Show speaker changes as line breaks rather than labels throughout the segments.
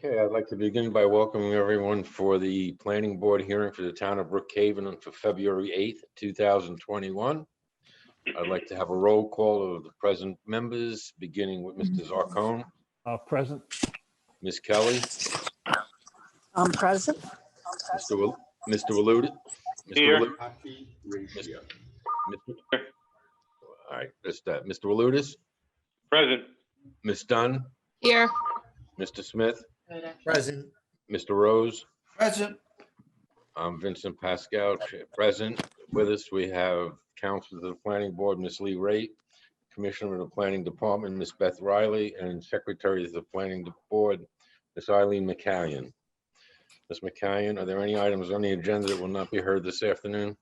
Okay, I'd like to begin by welcoming everyone for the planning board hearing for the town of Brookhaven for February 8th, 2021. I'd like to have a roll call of the present members, beginning with Mr. Zarcone,
Present.
Ms. Kelly,
I'm present.
Mr. Walutis.
Here.
All right, that's that. Mr. Walutis,
Present.
Ms. Dunn,
Here.
Mr. Smith,
Present.
Mr. Rose.
Present.
I'm Vincent Pascal, present. With us, we have Council of the Planning Board, Ms. Lee Raitt, Commissioner of the Planning Department, Ms. Beth Riley, and Secretary of the Planning Board, Ms. Eileen McCallion. Ms. McCallion, are there any items on the agenda that will not be heard this afternoon?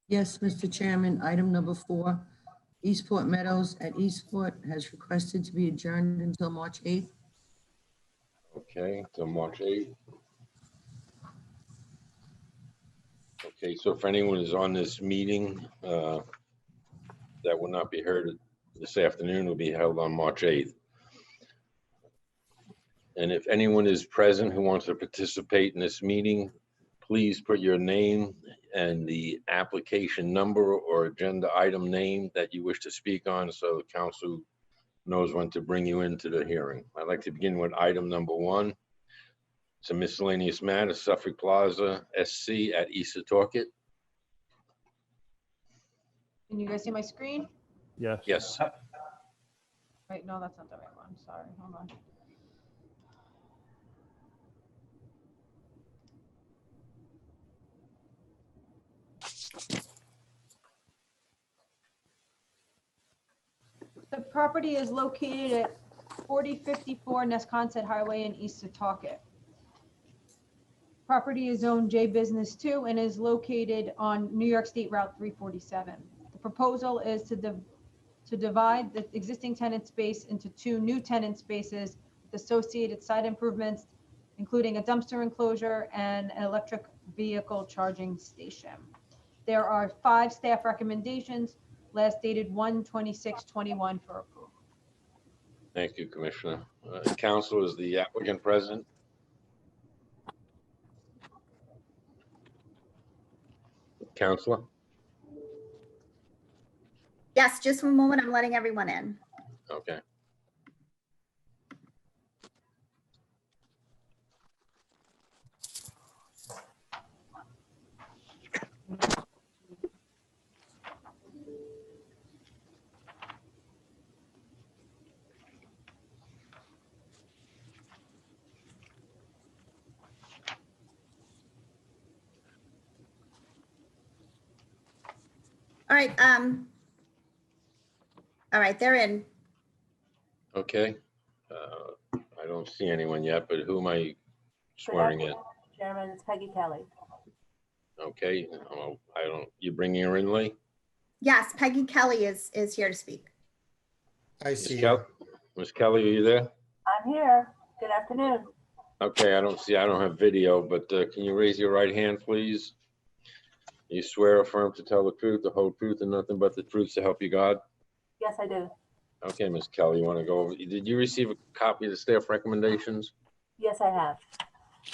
Yes, Mr. Chairman, item number 4, Eastport Meadows at Eastport has requested to be adjourned until March 8th.
Okay, till March 8th. Okay, so if anyone is on this meeting that will not be heard this afternoon, will be held on March 8th. And if anyone is present who wants to participate in this meeting, please put your name and the application number or agenda item name that you wish to speak on so the council knows when to bring you into the hearing. I'd like to begin with item number 1. It's a miscellaneous matter, Suffolk Plaza SC at East Setauket.
Can you guys see my screen?
Yes.
Yes.
Wait, no, that's not the right one. Sorry, hold on. The property is located at 4054 Nesconset Highway in East Setauket. Property is zoned J Business 2 and is located on New York State Route 347. The proposal is to divide the existing tenant space into 2 new tenant spaces with associated site improvements, including a dumpster enclosure and an electric vehicle charging station. There are 5 staff recommendations, last dated 1/26/21 for approval.
Thank you, Commissioner. Council, is the applicant present? Counselor?
Yes, just one moment. I'm letting everyone in.
Okay.
All right, they're in.
Okay. I don't see anyone yet, but who am I swearing in?
Chairman, it's Peggy Kelly.
Okay. You bringing her in, Lee?
Yes, Peggy Kelly is here to speak.
I
Ms.
see.
Ms. Kelly, are you there?
I'm here. Good afternoon.
Okay, I don't have video, but can you raise your right hand, please? You swear or affirm to tell the truth, the whole truth, and nothing but the truth to help you God?
Yes, I do.
Okay, Ms. Kelly, you want to go over, did you receive a copy of the staff recommendations?
Yes, I have.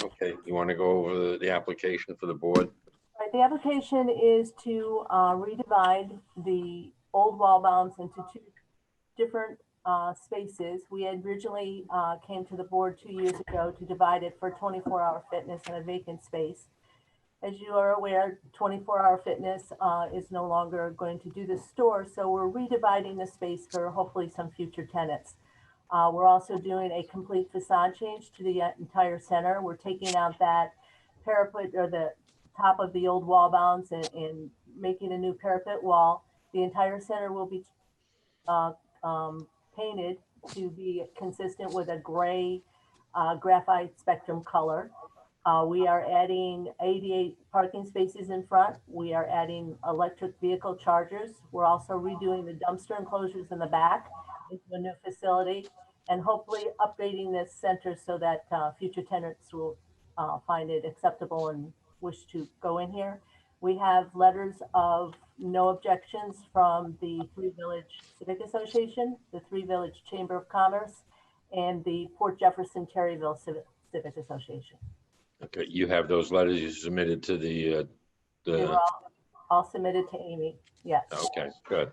Okay, you want to go over the application for the board?
Right, the application is to redivide the old wall bounds into 2 different spaces. We originally came to the board 2 years ago to divide it for 24-hour fitness and a vacant space. As you are aware, 24-hour fitness is no longer going to do the store, so we're redividing the space for hopefully some future tenants. We're also doing a complete facade change to the entire center. We're taking out that parapet or the top of the old wall bounds and making a new parapet wall. The entire center will be painted to be consistent with a gray graphite spectrum color. We are adding 88 parking spaces in front. We are adding electric vehicle chargers. We're also redoing the dumpster enclosures in the back into a new facility and hopefully updating this center so that future tenants will find it acceptable and wish to go in here. We have letters of no objections from the 3 Village Civic Association, the 3 Village Chamber of Commerce, and the Port Jefferson Terryville Civic Association.
Okay, you have those letters you submitted to the,
They were all submitted to Amy, yes.
okay, good.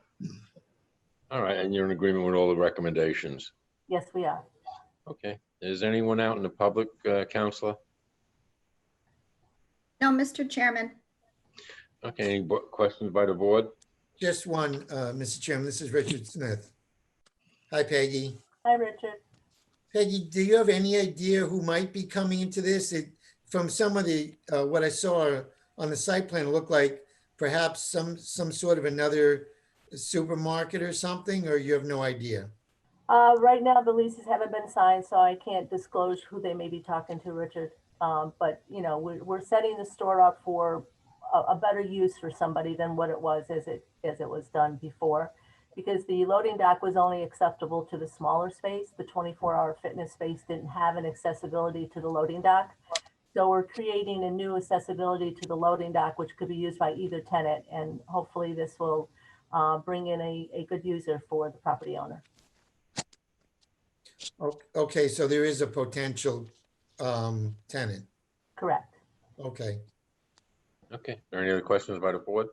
All right, and you're in agreement with all the recommendations?
Yes, we are.
Okay, is anyone out in the public, Counselor?
No, Mr. Chairman.
Okay, any questions by the board?
just one, Mr. Chairman, this is Richard Smith. Hi, Peggy.
Hi, Richard.
Peggy, do you have any idea who might be coming into this? From some of the, what I saw on the site plan, it looked like perhaps some sort of another supermarket or something, or you have no idea?
Right now, the leases haven't been signed, so I can't disclose who they may be talking to, Richard. But, you know, we're setting the store up for a better use for somebody than what it was as it was done before. Because the loading dock was only acceptable to the smaller space. The 24-hour fitness space didn't have an accessibility to the loading dock. So we're creating a new accessibility to the loading dock, which could be used by either tenant. And hopefully this will bring in a good user for the property owner.
Okay, so there is a potential tenant.
Correct.
Okay.
Okay, are there any other questions by the board?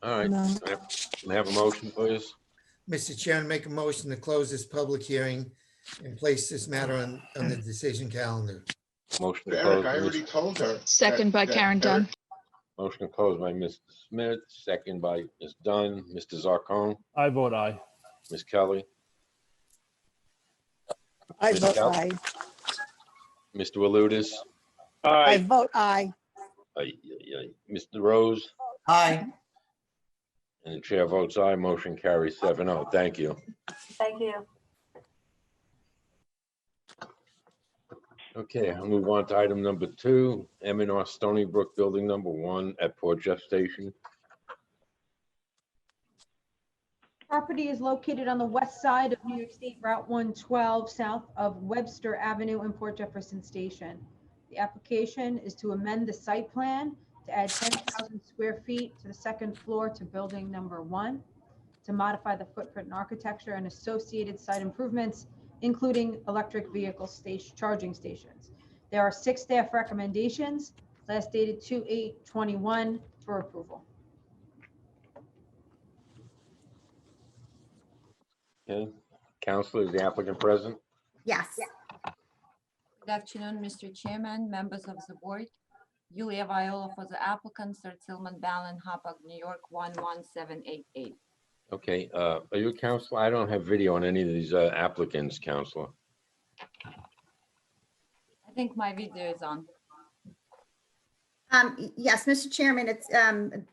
All right,
No.
can I have a motion, please?
Mr. Chairman, make a motion to close this public hearing and place this matter on the decision calendar.
Motion to
Eric,
close,
I already told her.
Second by Karen Dunn.
motion to close by Mr. Smith, second by Ms. Dunn, Mr. Zarcone,
I vote aye.
Ms. Kelly,
I
Ms.
vote
Kel-
aye.
Mr. Walutis,
I
Aye.
vote aye.
Mr. Rose,
Aye.
and the chair votes aye. Motion carries 7-0. Thank you.
Thank you.
Okay, I'll move on to item number 2, M&R Stony Brook Building number 1 at Port Jeff Station.
Property is located on the west side of New York State Route 112, south of Webster Avenue in Port Jefferson Station. The application is to amend the site plan to add 10,000 square feet to the second floor to building number 1, to modify the footprint and architecture and associated site improvements, including electric vehicle charging stations. There are 6 staff recommendations, last dated 2/8/21 for approval.
Okay, Counselor, is the applicant present?
Yes.
Good afternoon, Mr. Chairman, members of the board. Yulia Viola for the applicant, Sir Tillman Ballin, Hapag, New York, 11788.
Okay, are you a counselor? I don't have video on any of these applicants, Counselor.
I think my video is on.
Yes, Mr. Chairman, it's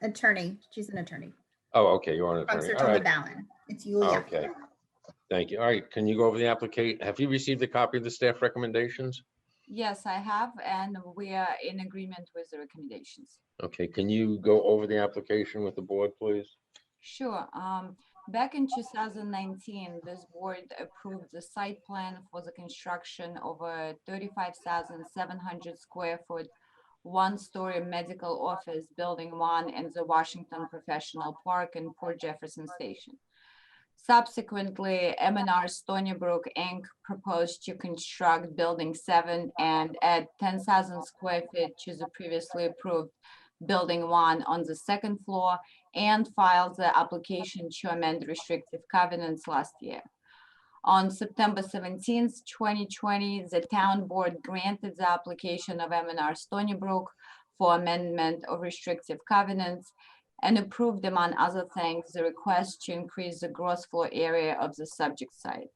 attorney. She's an attorney
Oh, okay, you're on
from
attorney.
Sir
All
Tillman
right,
Ballin. It's Yulia.
okay. Thank you. All right, can you go over the application? Have you received a copy of the staff recommendations?
Yes, I have, and we are in agreement with the recommendations.
Okay, can you go over the application with the board, please?
Sure. Back in 2019, this board approved the site plan for the construction of a 35,700 square foot, 1-story medical office, building 1 in the Washington Professional Park in Port Jefferson Station. Subsequently, M&R Stony Brook Inc. proposed to construct building 7 and add 10,000 square feet to the previously approved building 1 on the second floor, and filed the application to amend restrictive covenants last year. On September 17th, 2020, the town board granted the application of M&R Stony Brook for amendment of restrictive covenants and approved, among other things, the request to increase the gross floor area of the subject site.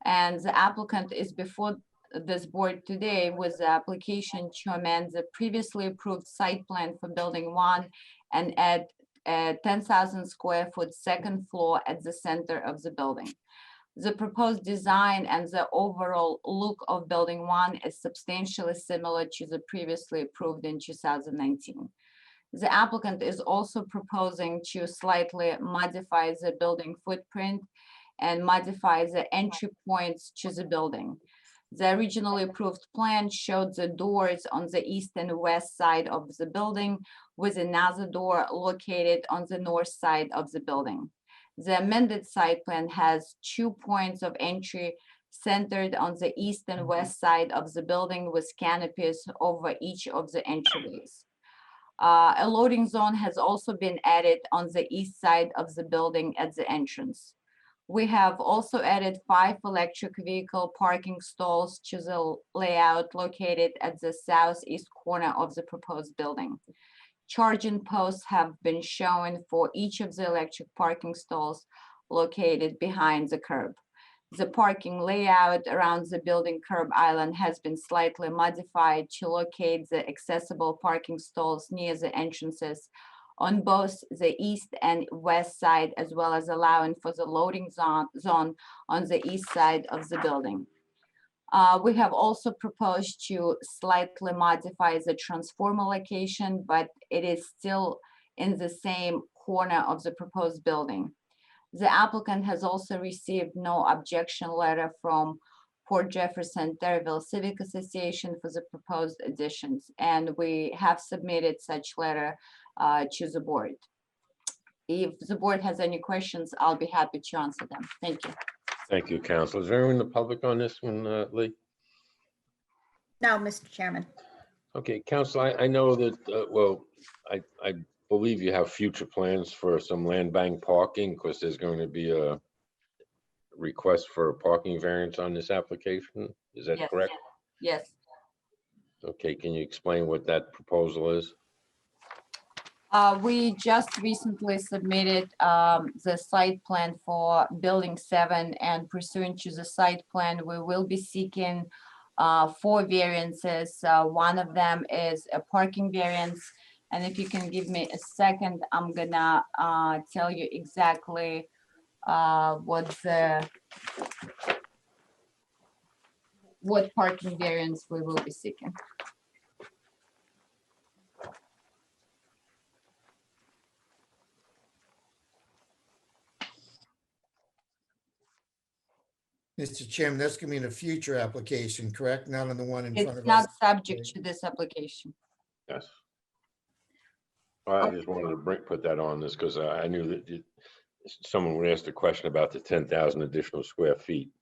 And the applicant is before this board today with the application to amend the previously approved site plan for building 1 and add a 10,000 square foot second floor at the center of the building. The proposed design and the overall look of building 1 is substantially similar to the previously approved in 2019. The applicant is also proposing to slightly modify the building footprint and modify the entry points to the building. The originally approved plan showed the doors on the east and west side of the building, with another door located on the north side of the building. The amended site plan has 2 points of entry centered on the east and west side of the building with canopies over each of the entryways. A loading zone has also been added on the east side of the building at the entrance. We have also added 5 electric vehicle parking stalls to the layout located at the southeast corner of the proposed building. Charging posts have been shown for each of the electric parking stalls located behind the curb. The parking layout around the building curb island has been slightly modified to locate the accessible parking stalls near the entrances on both the east and west side, as well as allowing for the loading zone on the east side of the building. We have also proposed to slightly modify the transformer location, but it is still in the same corner of the proposed building. The applicant has also received no objection letter from Port Jefferson Terryville Civic Association for the proposed additions, and we have submitted such letter to the board. If the board has any questions, I'll be happy to answer them. Thank you.
Thank you, Council. Is there anyone in the public on this one, Lee?
No, Mr. Chairman.
Okay, Council, I know that, well, I believe you have future plans for some land bank parking because there's going to be a request for a parking variance on this application. Is that
Yes.
correct?
Yes.
Okay, can you explain what that proposal is?
We just recently submitted the site plan for Building 7, and pursuant to the site plan, we will be seeking 4 variances. One of them is a parking variance. And if you can give me a second, I'm gonna tell you exactly what parking variance we will be seeking.
Mr. Chairman, that's gonna be in a future application, correct? Not on the one in front
It's
of us.
not subject to this application.
Yes. I just wanted to put that on this because I knew that someone would ask a question about the 10,000 additional square feet.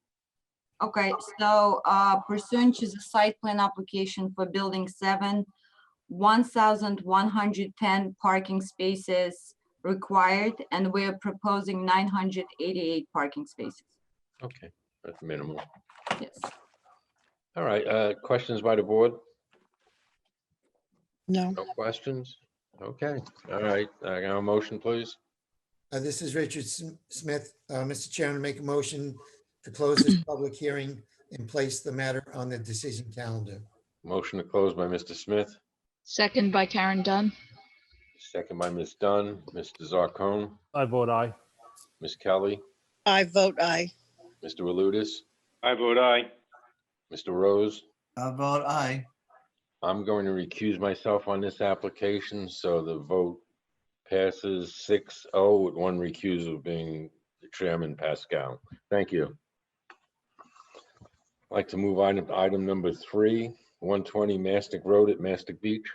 Okay, so pursuant to the site plan application for Building 7, 1,110 parking spaces required, and we're proposing 988 parking spaces.
Okay, that's minimal.
Yes.
All right, questions by the board?
No.
No questions? Okay, all right, I got a motion, please.
This is Richard Smith. Mr. Chairman, make a motion to close this public hearing and place the matter on the decision calendar.
Motion to close by Mr. Smith,
Second by Karen Dunn.
second by Ms. Dunn, Mr. Zarcone,
I vote aye.
Ms. Kelly,
I vote aye.
Mr. Walutis,
I vote aye.
Mr. Rose.
I vote aye.
I'm going to recuse myself on this application, so the vote passes 6-0 with one recusal being the Chairman Pascal. Thank you. I'd like to move on to item number 3, 120 Mastic Road at Mastic Beach.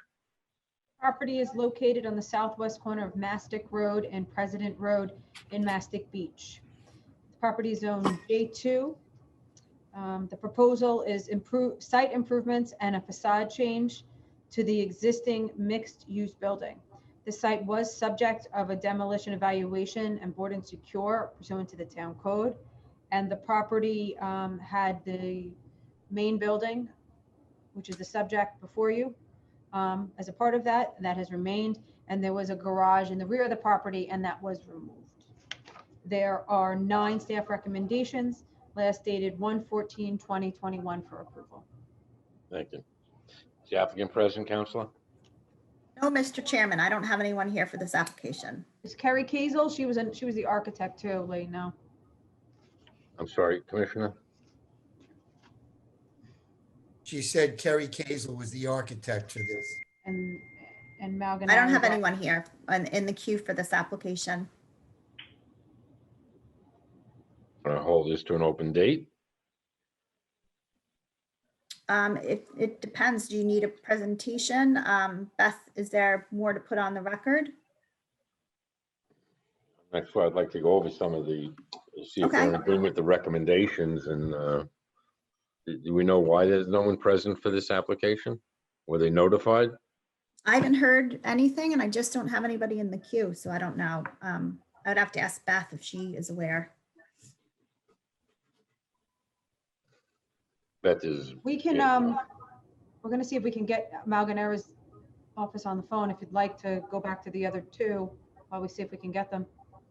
Property is located on the southwest corner of Mastic Road and President Road in Mastic Beach. The property is zone J2. The proposal is site improvements and a facade change to the existing mixed-use building. The site was subject of a demolition evaluation and board and secure pursuant to the town code. And the property had the main building, which is the subject before you. As a part of that has remained, and there was a garage in the rear of the property, and that was removed. There are 9 staff recommendations, last dated 1/14/2021 for approval.
Thank you. Is the applicant present, Counselor?
No, Mr. Chairman, I don't have anyone here for this application.
Is Carrie Kazel? She was the architect too, Lee, no?
I'm sorry, Commissioner?
She said Kerry Kazel was the architect for this.
And Malgan.
I don't have anyone here in the queue for this application.
I'm gonna hold this to an open date.
It depends. Do you need a presentation? Beth, is there more to put on the record?
Next, I'd like to go over some of the, see if we're in agreement with the recommendations and Do we know why there's no one present for this application? Were they notified?
I haven't heard anything and I just don't have anybody in the queue, so I don't know. I'd have to ask Beth if she is aware.
Beth is.
We can,
yeah.
we're gonna see if we can get Malganera's office on the phone, if you'd like to go back to the other two, while we see if we can get them.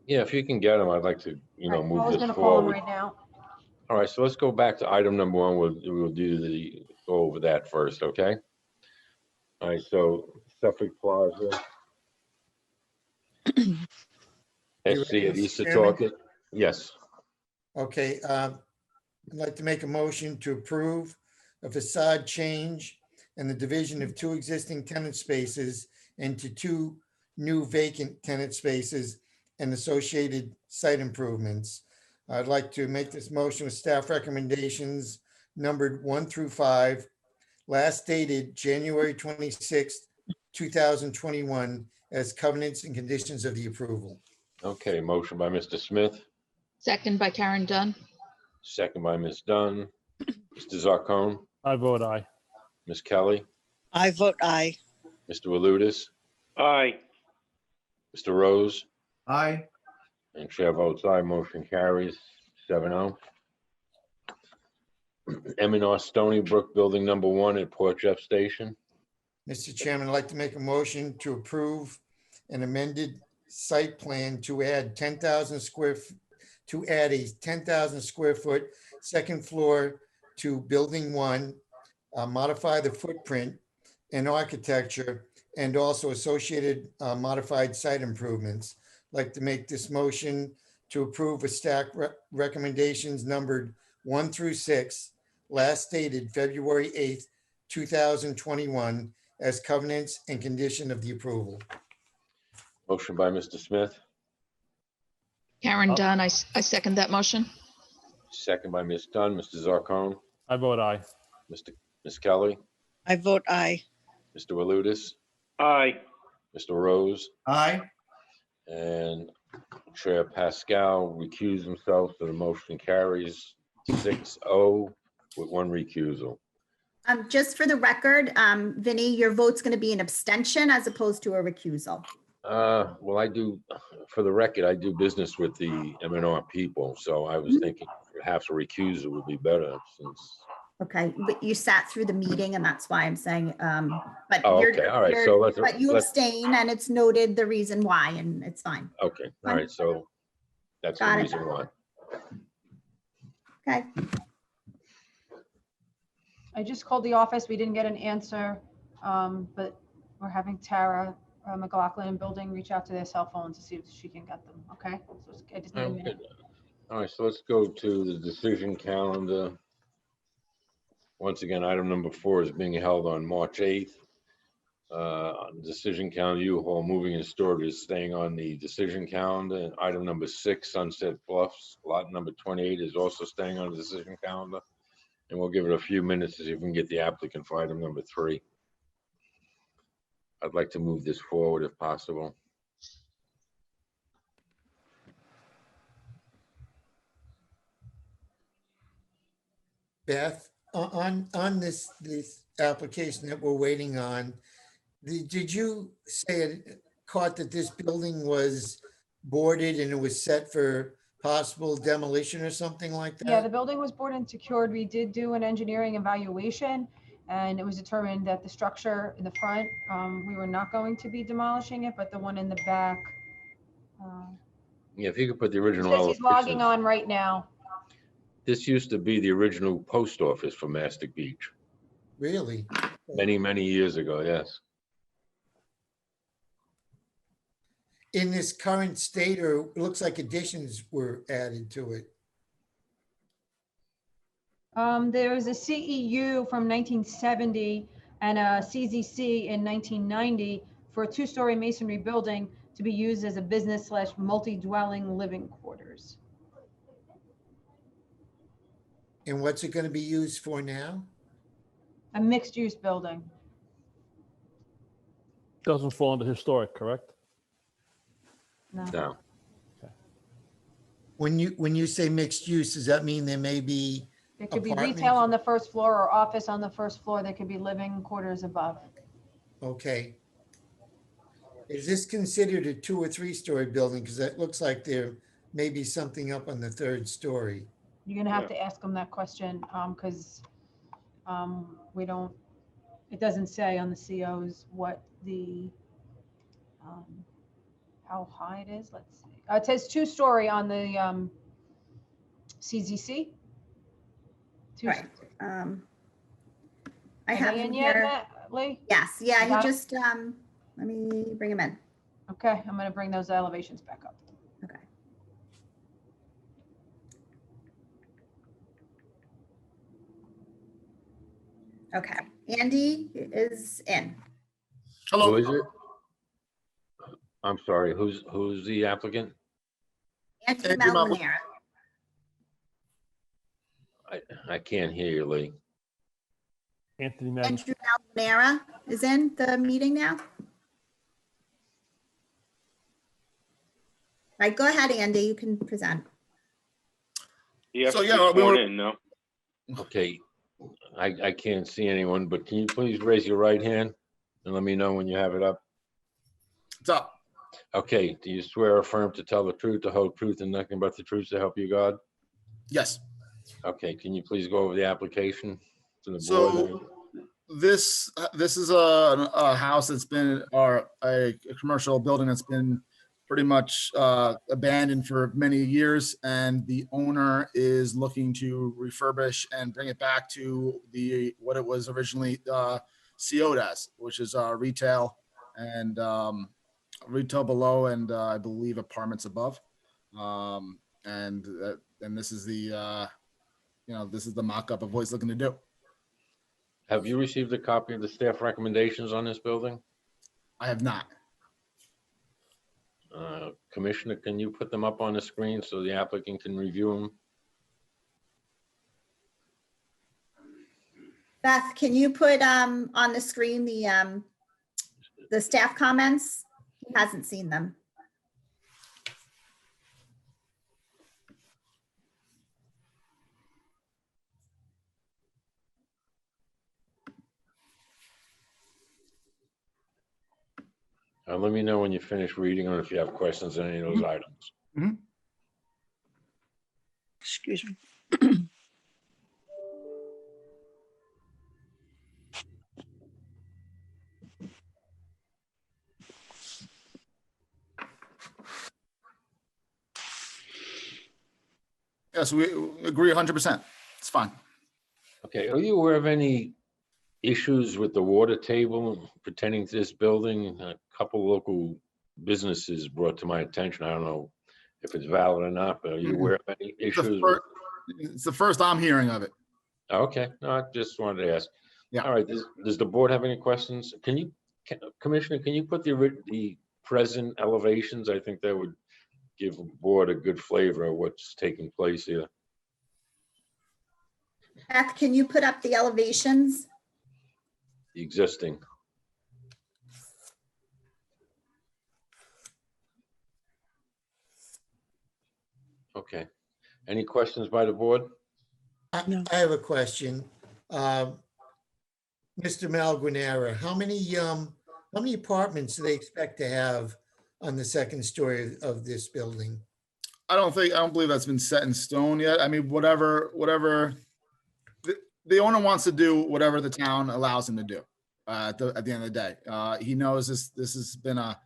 Yeah, if you can get them, I'd like to,
Right,
move
Paula's
this
gonna call them
forward.
right now.
All right, so let's go back to item number one. We'll go over that first, okay? All right, so Suffolk Plaza.
You
SC
ready,
at
Mr.
East
Chairman?
Setauket. Yes,
Okay, I'd like to make a motion to approve a facade change and the division of 2 existing tenant spaces into 2 new vacant tenant spaces and associated site improvements. I'd like to make this motion with staff recommendations numbered 1 through 5, last dated January 26th, 2021, as covenants and conditions of the approval.
okay, motion by Mr. Smith,
Second by Karen Dunn.
second by Ms. Dunn. Mr. Zarcone,
I vote aye.
Ms. Kelly,
I vote aye.
Mr. Walutis,
Aye.
Mr. Rose,
Aye.
and chair votes aye, motion carries 7-0. M&R Stony Brook Building Number 1 at Port Jeff Station.
Mr. Chairman, I'd like to make a motion to approve an amended site plan to add 10,000 square, to add a 10,000 square foot second floor to Building 1, modify the footprint and architecture, and also associated modified site improvements. I'd like to make this motion to approve a stack recommendations numbered 1 through 6, last dated February 8th, 2021, as covenants and condition of the approval.
Motion by Mr. Smith,
Karen Dunn, I second that motion.
second by Ms. Dunn. Mr. Zarcone,
I vote aye.
Ms. Kelly,
I vote aye.
Mr. Walutis,
Aye.
Mr. Rose,
Aye.
and Chair Pascal recused himself, so the motion carries 6-0 with 1 recusal.
Just for the record, Vinny, your vote's going to be an abstention as opposed to a recusal.
Well, I do, for the record, I do business with the M&R people, so I was thinking perhaps a recusal would be better since.
Okay, but you sat through the meeting and that's why I'm saying, but
Oh,
you're,
okay, all right,
you're-
so let's.
but you abstain and it's noted the reason why and it's fine.
Okay, all right, so that's the
Got it.
reason why.
Okay,
I just called the office. We didn't get an answer, but we're having Tara McLaughlin in building reach out to their cell phone to see if she can get them, okay? So I just need a
Okay.
minute.
All right, so let's go to the decision calendar. Once again, item number 4 is being held on March 8th. Decision calendar, U-Haul moving and storage is staying on the decision calendar. And item number 6, Sunset Bluffs, lot number 28 is also staying on the decision calendar. And we'll give it a few minutes to see if we can get the applicant for item number 3. I'd like to move this forward if possible.
Beth, on this application that we're waiting on, did you say it caught that this building was boarded and it was set for possible demolition or something like that?
Yeah, the building was boarded and secured. We did do an engineering evaluation and it was determined that the structure in the front, we were not going to be demolishing it, but the one in the back.
Yeah, if you could put the
He
original
says he's logging
elevation.
on right now.
This used to be the original post office for Mastic Beach,
Really?
many, many years ago, yes.
In this current state, or it looks like additions were added to it?
There was a CEU from 1970 and a CZC in 1990 for a 2-story masonry building to be used as a business / multi-dwelling living quarters.
And what's it going to be used for now?
A mixed-use building.
Doesn't fall under historic, correct?
No.
No,
When you say mixed use, does that mean there may be
There could be
Apartment.
retail on the first floor or office on the first floor. There could be living quarters above.
Okay. Is this considered a 2 or 3 story building? Because it looks like there may be something up on the 3rd story.
You're gonna have to ask them that question, because we don't, it doesn't say on the COs what the, how high it is. Let's see. It says 2-story on the CZC.
Right. I
Are
have
they
him
in yet,
here.
Lee?
Yes, yeah,
got
he
it?
just, let me bring him in.
Okay, I'm gonna bring those elevations back up.
Okay. Okay, Andy is in.
Who is it? I'm sorry, who's the applicant?
Andy
Andy Mal-
Malinera.
I can't hear you, Lee.
Anthony Mag,
Andrew Malinera is in the meeting now. Right, go ahead, Andy, you can present.
You have
So,
to
yeah,
be
we
sworn
were-
in, no?
Okay, I can't see anyone, but can you please raise your right hand and let me know when you have it up?
It's up.
Okay, do you swear or affirm to tell the truth, the whole truth, and nothing but the truth to help you God?
Yes.
Okay, can you please go over the application to the board?
So this is a house that's been, or a commercial building that's been pretty much abandoned for many years, and the owner is looking to refurbish and bring it back to what it was originally CO'd as, which is retail and retail below, and I believe apartments above. And this is the this is the mock-up of what he's looking to do.
Have you received a copy of the staff recommendations on this building?
I have not.
Commissioner, can you put them up on the screen so the applicant can review them?
Beth, can you put on the screen the staff comments? He hasn't seen them.
Let me know when you finish reading or if you have questions on any of those items.
Excuse me.
Yes, we agree 100%. It's fine.
Okay, are you aware of any issues with the water table pertaining to this building? A couple local businesses brought to my attention. I don't know if it's valid or not, but are you aware of any issues?
It's the first I'm hearing of it.
Okay, no, I just wanted to ask.
Yeah.
All right, does the board have any questions? Commissioner, can you put the present elevations? I think that would give the board a good flavor of what's taking place here.
Beth, can you put up the elevations?
The existing. Okay. Any questions by the board?
No.
I have a question. Mr. Malguanera, how many apartments do they expect to have on the 2nd story of this building?
I don't believe that's been set in stone yet. I mean, whatever the owner wants to do, whatever the town allows him to do. At the end of the day, he knows this has been a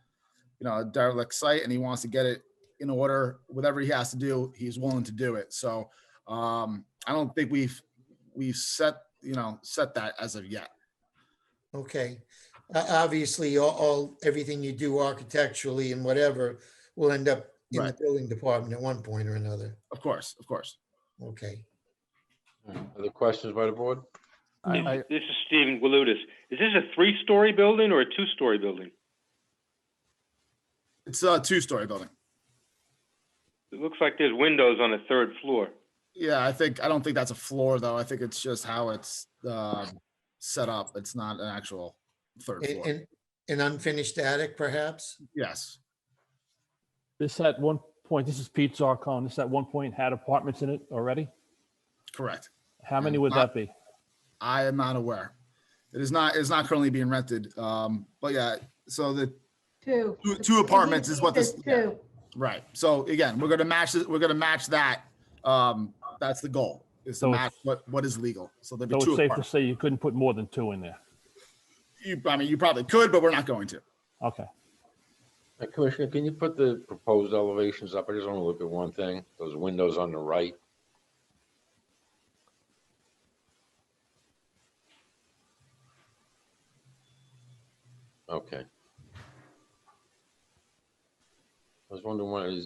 derelict site, and he wants to get it in order. Whatever he has to do, he's willing to do it. So I don't think we've set that as of yet.
Okay. Obviously, everything you do architecturally and whatever will end up in the
Right.
building department at one point or another.
Of course.
Okay.
Other questions by the board?
I,
This is Stephen Walutis. Is this a 3-story building or a 2-story building?
It's a 2-story building.
It looks like there's windows on the 3rd floor.
Yeah, I don't think that's a floor though. I think it's just how it's set up. It's not an actual 3rd floor.
An unfinished attic, perhaps?
Yes.
this at one point, this is Pete Zarcone. This at one point had apartments in it already.
Correct.
How many
And
would
not-
that be?
I am not aware. It's not currently being rented. But yeah, so the
Two.
two apartments is what
It says
this, yeah,
two.
right. So again, we're gonna match it. We're gonna match that. That's the goal, is to
So
match
it's-
what is legal. So there'll be
So it's
two
safe to
apartments.
say you couldn't put more than 2 in there.
I mean, you probably could, but we're not going to.
Okay.
Commissioner, can you put the proposed elevations up? I just want to look at one thing, those windows on the right. Okay. I was wondering why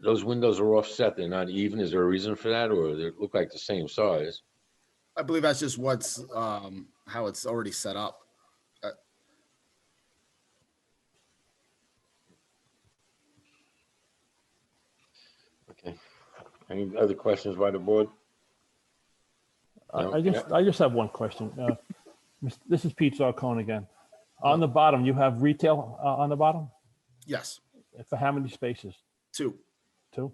those windows are offset, they're not even. Is there a reason for that, or they look like the same size?
I believe that's just what's, how it's already set up.
Okay. Any other questions by the board? No?
I just have one question. This is Pete Zarcone again. On the bottom, you have retail on the bottom?
Yes,
For how many spaces?
2.
2?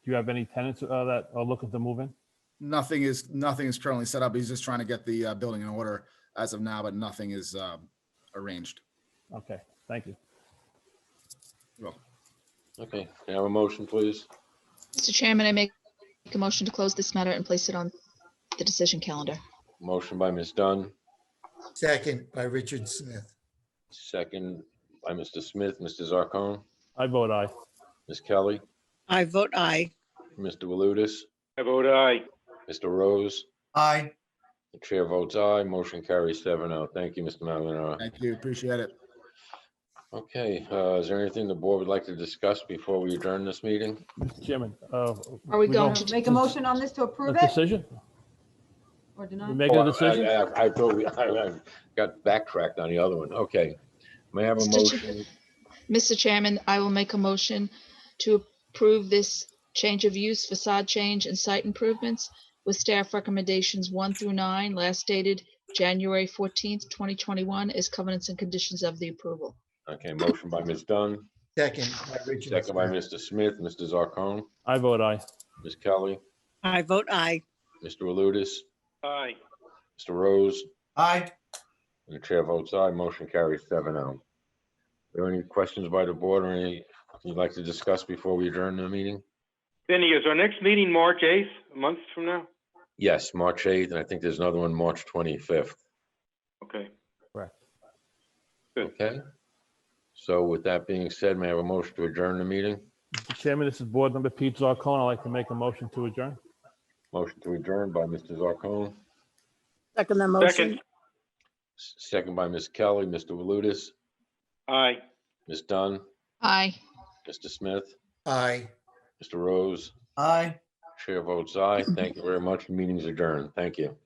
Do you have any tenants that are looking to move in?
Nothing is currently set up. He's just trying to get the building in order as of now, but nothing is arranged.
Okay, thank you.
Well,
Okay, can I have a motion, please?
Mr. Chairman, I make a motion to close this matter and place it on the decision calendar.
Motion by Ms. Dunn,
Second by Richard Smith.
second by Mr. Smith. Mr. Zarcone,
I vote aye.
Ms. Kelly,
I vote aye.
Mr. Walutis,
I vote aye.
Mr. Rose.
Aye.
The chair votes aye. Motion carries 7-0. Thank you, Mr. Malinaro.
thank you. Appreciate it.
Okay, is there anything the board would like to discuss before we adjourn this meeting?
Mr. Chairman.
Are we going
don't-
to
Make a motion on this to
A
approve it
decision?
or
We
deny?
make a decision?
I thought I got backtracked on the other one. Okay. May I have a
Mr. Chair-
motion?
Mr. Chairman, I will make a motion to approve this change of use, facade change, and site improvements with staff recommendations 1 through 9, last dated January 14th, 2021, as covenants and conditions of the approval.
Okay, motion by Ms. Dunn,
Second by Richard
second by
Smith.
Mr. Smith, Mr. Zarcone,
I vote aye.
Ms. Kelly,
I vote aye.
Mr. Walutis,
Aye.
Mr. Rose,
Aye.
and the chair votes aye. Motion carries 7-0. Are there any questions by the board or any you'd like to discuss before we adjourn the meeting?
Benny, is our next meeting March 8th, a month from now?
Yes, March 8th, and I think there's another one March 25th.
Okay.
Correct.
Good.
Okay. So with that being said, may I have a motion to adjourn the meeting?
Mr. Chairman, this is board member Pete Zarcone. I'd like to make a motion to adjourn.
Motion to adjourn by Mr. Zarcone,
Second the motion.
Second.
second by Ms. Kelly, Mr. Walutis,
Aye.
Ms. Dunn,
Aye.
Mr. Smith,
Aye.
Mr. Rose.
Aye.
Chair votes aye. Thank you very much. Meeting's adjourned. Thank you.